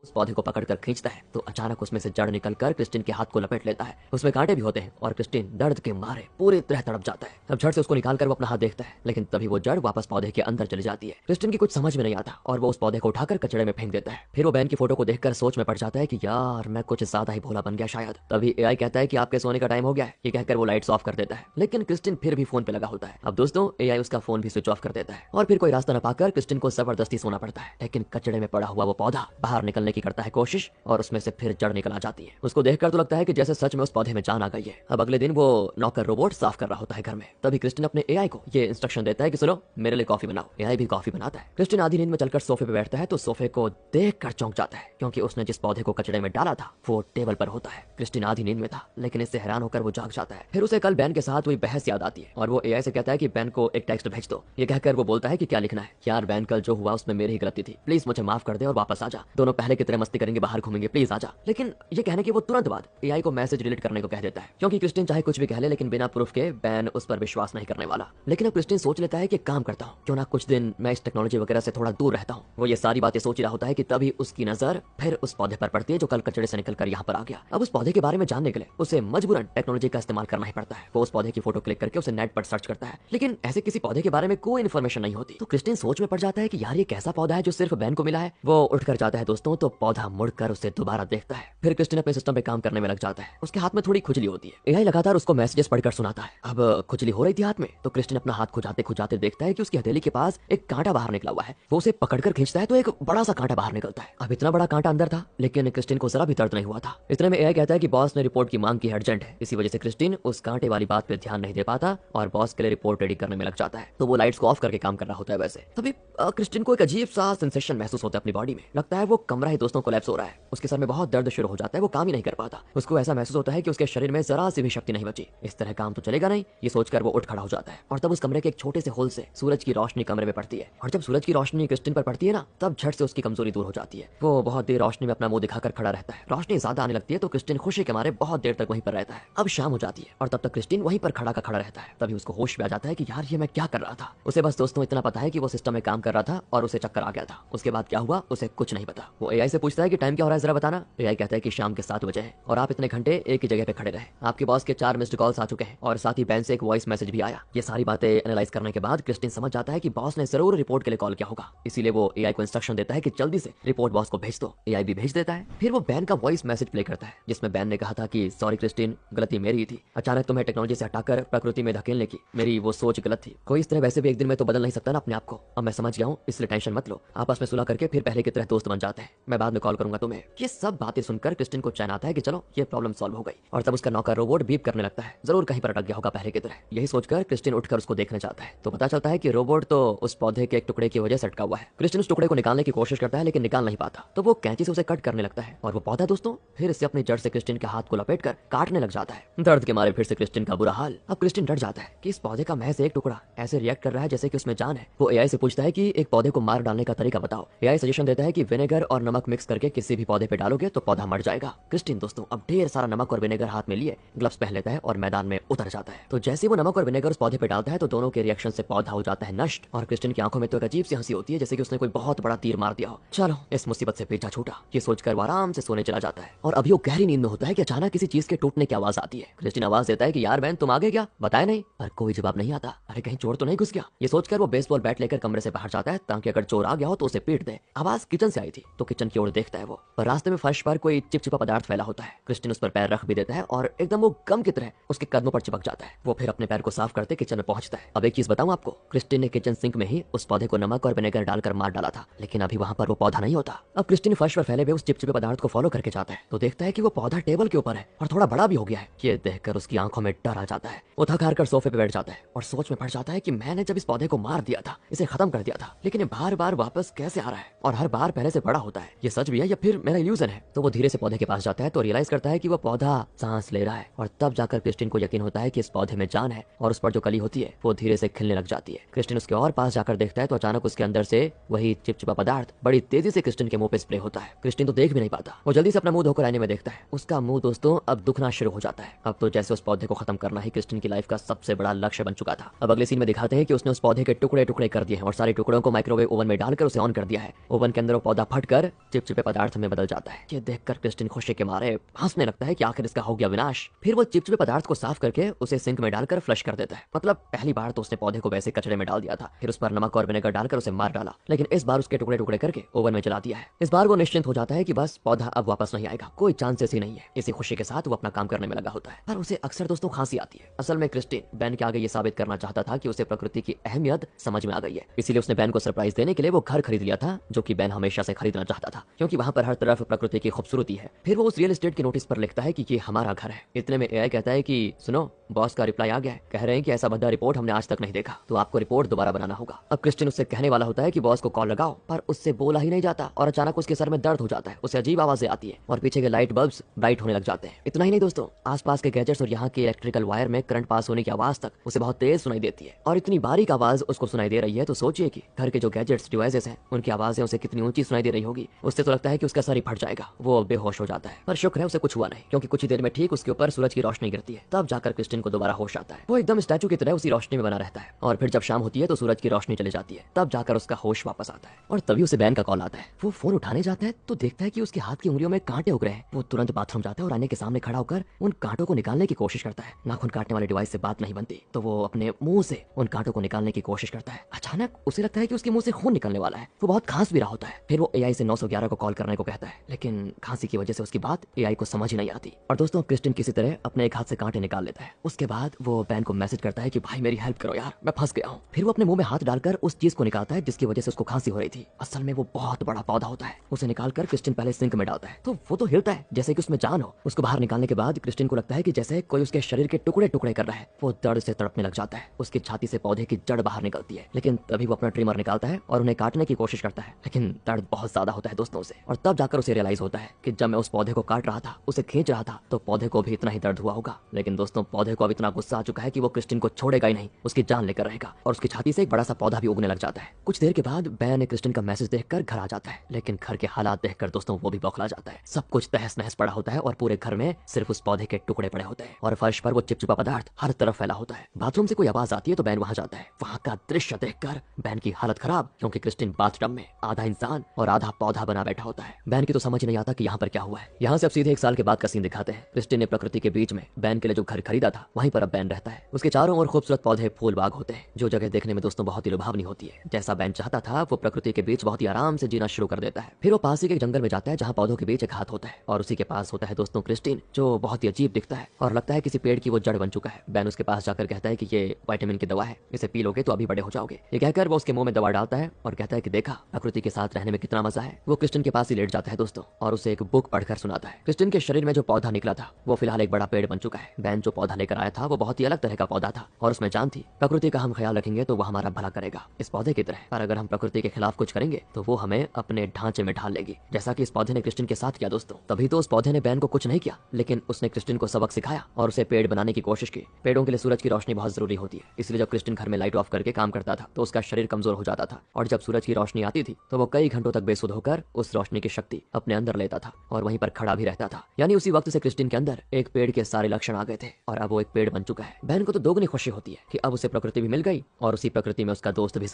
उस पौधे को पकड़कर खींचता है तो अचानक उसमें से जड़ निकलकर क्रिस्टिन के हाथ को लपेट लेता है। उसमें कांटे भी होते हैं और क्रिस्टिन दर्द के मारे पूरी तरह तड़प जाता है। अब जड़ से उसको निकालकर वो अपना हाथ देखता है, लेकिन तभी वो जड़ वापस पौधे के अंदर चली जाती है। क्रिस्टिन की कुछ समझ में नहीं आता और वो उस पौधे को उठाकर कचड़े में फेंक देता है। फिर वो बैन की फोटो को देखकर सोच में पड़ जाता है कि यार मैं कुछ ज्यादा ही भोला बन गया शायद। तभी एआई कहता है कि आपके सोने का टाइम हो गया है। ये कहकर वो लाइट्स ऑफ कर देता है, लेकिन क्रिस्टिन फिर भी फोन पे लगा होता है। अब दोस्तों एआई उसका फोन भी स्विच ऑफ कर देता है और फिर कोई रास्ता न पाकर क्रिस्टिन को जबरदस्ती सोना पड़ता है। लेकिन कचड़े में पड़ा हुआ वो पौधा बाहर निकलने की करता है कोशिश और उसमें से फिर जड़ निकल आ जाती है। उसको देखकर तो लगता है कि जैसे सच में उस पौधे में जान आ गई है। अब अगले दिन वो नौकर रोबोट साफ कर रहा होता है घर में। तभी क्रिस्टिन अपने एआई को ये इंस्ट्रक्शन देता है कि सुनो मेरे लिए कॉफी बनाओ। एआई भी कॉफी बनाता है। क्रिस्टिन आधी नींद में चलकर सोफे पे बैठता है तो सोफे को देखकर चौंक जाता है, क्योंकि उसने जिस पौधे को कचड़े में डाला था वो टेबल पर होता है। क्रिस्टिन आधी नींद में था, लेकिन इससे हैरान होकर वो जाग जाता है। फिर उसे कल बैन के साथ हुई बहस याद आती है और वो एआई से कहता है कि बैन को एक टेक्स्ट भेज दो। ये कहकर वो बोलता है कि क्या लिखना है। यार बैन कल जो हुआ उसमें मेरी ही गलती थी, प्लीज मुझे माफ कर दे और वापस आ जा। दोनों पहले की तरह मस्ती करेंगे, बाहर घूमेंगे, प्लीज आ जा। लेकिन ये कहने के वो तुरंत बाद एआई को मैसेज डिलीट करने को कह देता है, क्योंकि क्रिस्टिन चाहे कुछ भी कह ले लेकिन बिना प्रूफ के बैन उस पर विश्वास नहीं करने वाला। लेकिन अब क्रिस्टिन सोच लेता है कि काम करता हूँ, क्यों ना कुछ दिन मैं इस टेक्नोलॉजी वगैरह से थोड़ा दूर रहता हूँ। वो ये सारी बातें सोच रहा होता है कि तभी उसकी नजर फिर उस पौधे पर पड़ती है जो कल कचड़े से निकलकर यहाँ पर आ गया। अब उस पौधे के बारे में जानने के लिए उसे मजबूरन टेक्नोलॉजी का इस्तेमाल करना ही पड़ता है। वो उस पौधे की फोटो क्लिक करके उसे नेट पर सर्च करता है, लेकिन ऐसे किसी पौधे के बारे में कोई इन्फॉर्मेशन नहीं होती। तो क्रिस्टिन सोच में पड़ जाता है कि यार ये कैसा पौधा है जो सिर्फ बैन को मिला है। वो उठकर जाता है दोस्तों तो पौधा मुड़कर उसे दोबारा देखता है। फिर क्रिस्टिन अपने सिस्टम पे काम करने में लग जाता है। उसके हाथ में थोड़ी खुजली होती है। एआई लगातार उसको मैसेजेस पढ़कर सुनाता है। अब खुजली हो रही थी हाथ में तो क्रिस्टिन अपना हाथ खुजाते खुजाते देखता है कि उसकी हथेली के पास एक कांटा बाहर निकला हुआ है। वो उसे पकड़कर खींचता है तो एक बड़ा सा कांटा बाहर निकलता है। अब इतना बड़ा कांटा अंदर था, लेकिन क्रिस्टिन को जरा भी दर्द नहीं हुआ था। इतने में एआई कहता है कि बॉस ने रिपोर्ट की मांग की है, अर्जेंट है। इसी वजह से क्रिस्टिन उस कांटे वाली बात पे ध्यान नहीं दे पाता और बॉस के लिए रिपोर्ट रेडी करने में लग जाता है। तो वो लाइट्स को ऑफ करके काम कर रहा होता है। वैसे तभी क्रिस्टिन को एक अजीब सा सेंसेशन महसूस होता है अपनी बॉडी में। लगता है वो कमरा ही दोस्तों कोलैप्स हो रहा है। उसके सर में बहुत दर्द शुरू हो जाता है। वो काम ही नहीं कर पाता। उसको ऐसा महसूस होता है कि उसके शरीर में जरा सी भी शक्ति नहीं बची। इस तरह काम तो चलेगा नहीं, ये सोचकर वो उठ खड़ा हो जाता है। और तब उस कमरे के एक छोटे से होल से सूरज की रोशनी कमरे में पड़ती है और जब सूरज की रोशनी क्रिस्टिन पर पड़ती है ना, तब झट से उसकी कमजोरी दूर हो जाती है। वो बहुत देर रोशनी में अपना मुंह दिखाकर खड़ा रहता है। रोशनी ज्यादा आने लगती है तो क्रिस्टिन खुशी के मारे बहुत देर तक वहीं पर रहता है। अब शाम हो जाती है और तब तक क्रिस्टिन वहीं पर खड़ा का खड़ा रहता है। तभी उसको होश में आ जाता है कि यार ये मैं क्या कर रहा था। उसे बस दोस्तों इतना पता है कि वो सिस्टम में काम कर रहा था और उसे चक्कर आ गया था। उसके बाद क्या हुआ उसे कुछ नहीं पता। वो एआई से पूछता है कि टाइम क्या हो रहा है जरा बताना। एआई कहता है कि शाम के 7 बजे है और आप इतने घंटे एक ही जगह पे खड़े रहे। आपके बॉस के 4 मिस्ड कॉल्स आ चुके हैं और साथ ही बैन से एक वॉइस मैसेज भी आया। ये सारी बातें एनालाइज करने के बाद क्रिस्टिन समझ जाता है कि बॉस ने जरूर रिपोर्ट के लिए कॉल किया होगा। इसीलिए वो एआई को इंस्ट्रक्शन देता है कि जल्दी से रिपोर्ट बॉस को भेज दो। एआई भी भेज देता है। फिर वो बैन का वॉइस मैसेज प्ले करता है जिसमें बैन ने कहा था कि सॉरी क्रिस्टिन, गलती मेरी ही थी। अचानक तुम्हें टेक्नोलॉजी से हटाकर प्रकृति में धकेलने की मेरी वो सोच गलत थी। कोई इस तरह वैसे भी एक दिन में तो बदल नहीं सकता ना अपने आप को। अब मैं समझ गया हूँ, इसलिए टेंशन मत लो। आपस में सुलह करके फिर पहले की तरह दोस्त बन जाते हैं। मैं बाद में कॉल करूंगा तुम्हें। ये सब बातें सुनकर क्रिस्टिन को चैन आता है कि चलो ये प्रॉब्लम सॉल्व हो गई। और तब उसका नौकर रोबोट बीप करने लगता है। जरूर कहीं पर अटक गया होगा पहले की तरह। यही सोचकर क्रिस्टिन उठकर उसको देखने जाता है तो पता चलता है कि रोबोट तो उस पौधे के एक टुकड़े की वजह से अटका हुआ है। क्रिस्टिन उस टुकड़े को निकालने की कोशिश करता है लेकिन निकाल नहीं पाता। तो वो कैंची से उसे कट करने लगता है और वो पौधा दोस्तों फिर से अपनी जड़ से क्रिस्टिन के हाथ को लपेटकर काटने लग जाता है। दर्द के मारे फिर से क्रिस्टिन का बुरा हाल। अब क्रिस्टिन डर जाता है कि इस पौधे का महज एक टुकड़ा ऐसे रिएक्ट कर रहा है जैसे कि उसमें जान है। वो एआई से पूछता है कि एक पौधे को मार डालने का तरीका बताओ। एआई सजेशन देता है कि विनेगर और नमक मिक्स करके किसी भी पौधे पे डालोगे तो पौधा मर जाएगा। क्रिस्टिन दोस्तों अब ढेर सारा नमक और विनेगर हाथ में लिए ग्लव्स पहन लेता है और मैदान में उतर जाता है। तो जैसे वो नमक और विनेगर उस पौधे पे डालता है तो दोनों के रिएक्शन से पौधा हो जाता है नष्ट। और क्रिस्टिन की आंखों में तो एक अजीब सी हंसी होती है जैसे कि उसने कोई बहुत बड़ा तीर मार दिया हो। चलो इस मुसीबत से पीछा छूटा, ये सोचकर वो आराम से सोने चला जाता है। और अभी वो गहरी नींद में होता है कि अचानक किसी चीज के टूटने की आवाज आती है। क्रिस्टिन आवाज देता है कि यार बहन तुम आ गए क्या, बताया नहीं। पर कोई जवाब नहीं आता। अरे कहीं चोर तो नहीं घुस गया। ये सोचकर वो बेसबॉल बैट लेकर कमरे से बाहर जाता है ताकि अगर चोर आ गया हो तो उसे पीट दे। आवाज किचन से आई थी तो किचन की ओर देखता है वो, पर रास्ते में फर्श पर कोई चिपचिपा पदार्थ फैला होता है। क्रिस्टिन उस पर पैर रख भी देता है और एकदम वो गम की तरह उसके कदमों पर चिपक जाता है। वो फिर अपने पैर को साफ करते किचन में पहुंचता है। अब एक चीज बताऊं आपको, क्रिस्टिन ने किचन सिंक में ही उस पौधे को नमक और विनेगर डालकर मार डाला था, लेकिन अभी वहां पर वो पौधा नहीं होता। अब क्रिस्टिन फर्श पर फैले हुए उस चिपचिपे पदार्थ को फॉलो करके जाता है तो देखता है कि वो पौधा टेबल के ऊपर है और थोड़ा बड़ा भी हो गया है। ये देखकर उसकी आंखों में डर आ जाता है। वो थक हार कर सोफे पे बैठ जाता है और सोच में पड़ जाता है कि मैंने जब इस पौधे को मार दिया था, इसे खत्म कर दिया था, लेकिन ये बार बार वापस कैसे आ रहा है और हर बार पहले से बड़ा होता है। ये सच भी है या फिर मेरा इल्यूजन है। तो वो धीरे से पौधे के पास जाता है तो रियलाइज करता है कि वो पौधा सांस ले रहा है और तब जाकर क्रिस्टिन को यकीन होता है कि इस पौधे में जान है और उस पर जो कली होती है वो धीरे से खिलने लग जाती है। क्रिस्टिन उसके और पास जाकर देखता है तो अचानक उसके अंदर से वही चिपचिपा पदार्थ बड़ी तेजी से क्रिस्टिन के मुंह पे स्प्रे होता है। क्रिस्टिन तो देख भी नहीं पाता। वो जल्दी से अपना मुंह धोकर आईने में देखता है। उसका मुंह दोस्तों अब दुखना शुरू हो जाता है। अब तो जैसे उस पौधे को खत्म करना ही क्रिस्टिन की लाइफ का सबसे बड़ा लक्ष्य बन चुका था। अब अगले सीन में दिखाते हैं कि उसने उस पौधे के टुकड़े टुकड़े कर दिए हैं और सारे टुकड़ों को माइक्रोवेव ओवन में डालकर उसे ऑन कर दिया है। ओवन के अंदर वो पौधा फटकर चिपचिपे पदार्थ में बदल जाता है। ये देखकर क्रिस्टिन खुशी के मारे हंसने लगता है कि आखिर इसका हो गया विनाश। फिर वो चिपचिपे पदार्थ को साफ करके उसे सिंक में डालकर फ्लश कर देता है। मतलब पहली बार तो उसने पौधे को वैसे कचरे में डाल दिया था, फिर उस पर नमक और विनेगर डालकर उसे मार डाला, लेकिन इस बार उसके टुकड़े टुकड़े करके ओवन में जला दिया है। इस बार वो निश्चिंत हो जाता है कि बस पौधा अब वापस नहीं आएगा, कोई चांसेस ही नहीं है। इसी खुशी के साथ वो अपना काम करने में लगा होता है, पर उसे अक्सर दोस्तों खांसी आती है। असल में क्रिस्टिन बेन के आगे ये साबित करना चाहता था कि उसे प्रकृति की अहमियत समझ में आ गई है। इसीलिए उसने बेन को सरप्राइज देने के लिए वो घर खरीद लिया था, जो कि बेन हमेशा से खरीदना चाहता था, क्योंकि वहां पर हर तरफ प्रकृति की खूबसूरती है। फिर वो उस रियल एस्टेट की नोटिस पर लिखता है कि ये हमारा घर है। इतने में एआई कहता है कि सुनो, बॉस का रिप्लाई आ गया है, कह रहे हैं कि ऐसा भद्दा रिपोर्ट हमने आज तक नहीं देखा, तो आपको रिपोर्ट दोबारा बनाना होगा। अब क्रिस्टिन उससे कहने वाला होता है कि बॉस को कॉल लगाओ, पर उससे बोला ही नहीं जाता और अचानक उसके सर में दर्द हो जाता है। उसे अजीब आवाजें आती है और पीछे के लाइट बल्ब्स ब्राइट होने लग जाते हैं। इतना ही नहीं दोस्तों, आसपास के गैजेट्स और यहाँ के इलेक्ट्रिकल वायर में करंट पास होने की आवाज तक उसे बहुत तेज सुनाई देती है। और इतनी बारीक आवाज उसको सुनाई दे रही है तो सोचिए कि घर के जो गैजेट्स डिवाइसेस हैं उनकी आवाजें उसे कितनी ऊंची सुनाई दे रही होगी। उससे तो लगता है कि उसका सर ही फट जाएगा। वो बेहोश हो जाता है, पर शुक्र है उसे कुछ हुआ नहीं, क्योंकि कुछ ही देर में ठीक उसके ऊपर सूरज की रोशनी गिरती है। तब जाकर क्रिस्टिन को दोबारा होश आता है। वो एकदम स्टैचू की तरह उसी रोशनी में बना रहता है, और फिर जब शाम होती है तो सूरज की रोशनी चली जाती है। तब जाकर उसका होश वापस आता है और तभी उसे बैन का कॉल आता है। वो फोन उठाने जाता है तो देखता है कि उसके हाथ की उंगलियों में कांटे उग रहे हैं। वो तुरंत बाथरूम जाता है और आईने के सामने खड़ा होकर उन कांटों को निकालने की कोशिश करता है। नाखून काटने वाले डिवाइस से बात नहीं बनती, तो वो अपने मुंह से उन कांटों को निकालने की कोशिश करता है। अचानक उसे लगता है कि उसके मुंह से खून निकलने वाला है। वो बहुत खांस भी रहा होता है। फिर वो एआई से 911 को कॉल करने को कहता है, लेकिन खांसी की वजह से उसकी बात एआई को समझ ही नहीं आती। और दोस्तों क्रिस्टिन किसी तरह अपने एक हाथ से कांटे निकाल लेता है। उसके बाद वो बैन को मैसेज करता है कि भाई मेरी हेल्प करो यार, मैं फंस गया हूँ। फिर वो अपने मुंह में हाथ डालकर उस चीज को निकालता है जिसकी वजह से उसको खांसी हो रही थी। असल में वो बहुत बड़ा पौधा होता है। उसे निकालकर क्रिस्टिन पहले सिंक में डालता है तो वो तो हिलता है जैसे कि उसमें जान हो। उसको बाहर निकालने के बाद क्रिस्टिन को लगता है कि जैसे कोई उसके शरीर के टुकड़े टुकड़े कर रहा है। वो दर्द से तड़पने लग जाता है। उसकी छाती से पौधे की जड़ बाहर निकलती है, लेकिन तभी वो अपना ट्रिमर निकालता है और उन्हें काटने की कोशिश करता है, लेकिन दर्द बहुत ज्यादा होता है दोस्तों उसे। और तब जाकर उसे रियलाइज होता है कि जब मैं उस पौधे को काट रहा था, उसे खींच रहा था, तो पौधे को भी इतना ही दर्द हुआ होगा। लेकिन दोस्तों पौधे को अब इतना गुस्सा आ चुका है कि वो क्रिस्टिन को छोड़ेगा ही नहीं, उसकी जान लेकर रहेगा। और उसकी छाती से एक बड़ा सा पौधा भी उगने लग जाता है। कुछ देर के बाद बैन क्रिस्टिन का मैसेज देखकर घर आ जाता है, लेकिन घर के हालात देखकर दोस्तों वो भी बौखला जाता है। सब कुछ तहस नहस पड़ा होता है और पूरे घर में सिर्फ उस पौधे के टुकड़े पड़े होते हैं और फर्श पर वो चिपचिपा पदार्थ हर तरफ फैला होता है। बाथरूम से कोई आवाज आती है तो बैन वहां जाता है। वहां का दृश्य देखकर बैन की हालत खराब, क्योंकि क्रिस्टिन बाथटब में आधा इंसान और आधा पौधा बना बैठा होता है। बैन की तो समझ नहीं आता कि यहाँ पर क्या हुआ है। यहाँ से अब सीधे 1 साल के बाद का सीन दिखाते हैं। क्रिस्टिन ने प्रकृति के बीच में बैन के लिए जो घर खरीदा था, वहीं पर अब बैन रहता है। उसके चारों ओर खूबसूरत पौधे फूल बाग होते हैं, जो जगह देखने में दोस्तों बहुत ही लुभावनी होती है। जैसा बैन चाहता था वो प्रकृति के बीच बहुत ही आराम से जीना शुरू कर देता है। फिर वो पास ही के जंगल में जाता है जहाँ पौधों के बीच एक हाथ होता है, और उसी के पास होता है दोस्तों क्रिस्टिन, जो बहुत ही अजीब दिखता है और लगता है किसी पेड़ की वो जड़ बन चुका है। बैन उसके पास जाकर कहता है कि ये विटामिन की दवा है, इसे पी लोगे तो अभी बड़े हो जाओगे। ये कहकर वो उसके मुंह में दवा डालता है और कहता है कि देखा प्रकृति के साथ रहने में कितना मजा है। वो क्रिस्टिन के पास ही लेट जाता है दोस्तों और उसे एक बुक पढ़कर सुनाता है। क्रिस्टिन के शरीर में जो पौधा निकला था वो फिलहाल एक बड़ा पेड़ बन चुका है। बैन जो पौधा लेकर आया था वो बहुत ही अलग तरह का पौधा था और उसमें जान थी। प्रकृति का हम ख्याल रखेंगे तो वो हमारा भला करेगा, इस पौधे की तरह। पर अगर हम प्रकृति के खिलाफ कुछ करेंगे तो वो हमें अपने ढांचे में ढाल लेगी, जैसा कि इस पौधे ने क्रिस्टिन के साथ किया दोस्तों। तभी तो उस पौधे ने बैन को कुछ नहीं किया, लेकिन उसने क्रिस्टिन को सबक सिखाया और उसे पेड़ बनाने की कोशिश की। पेड़ों के लिए सूरज की रोशनी बहुत जरूरी होती है, इसलिए जब क्रिस्टिन घर में लाइट ऑफ करके काम करता था तो उसका शरीर कमजोर हो जाता था, और जब सूरज की रोशनी आती थी तो वो कई घंटों तक बेसुध होकर उस रोशनी की शक्ति अपने अंदर लेता था और वहीं पर खड़ा भी रहता था। यानी उसी वक्त से क्रिस्टिन के अंदर एक पेड़ के सारे लक्षण आ गए थे और अब वो एक पेड़ बन चुका है। बैन को तो दोगुनी खुशी होती है कि अब उसे प्रकृति भी मिल गई और उसी प्रकृति में उसका दोस्त भी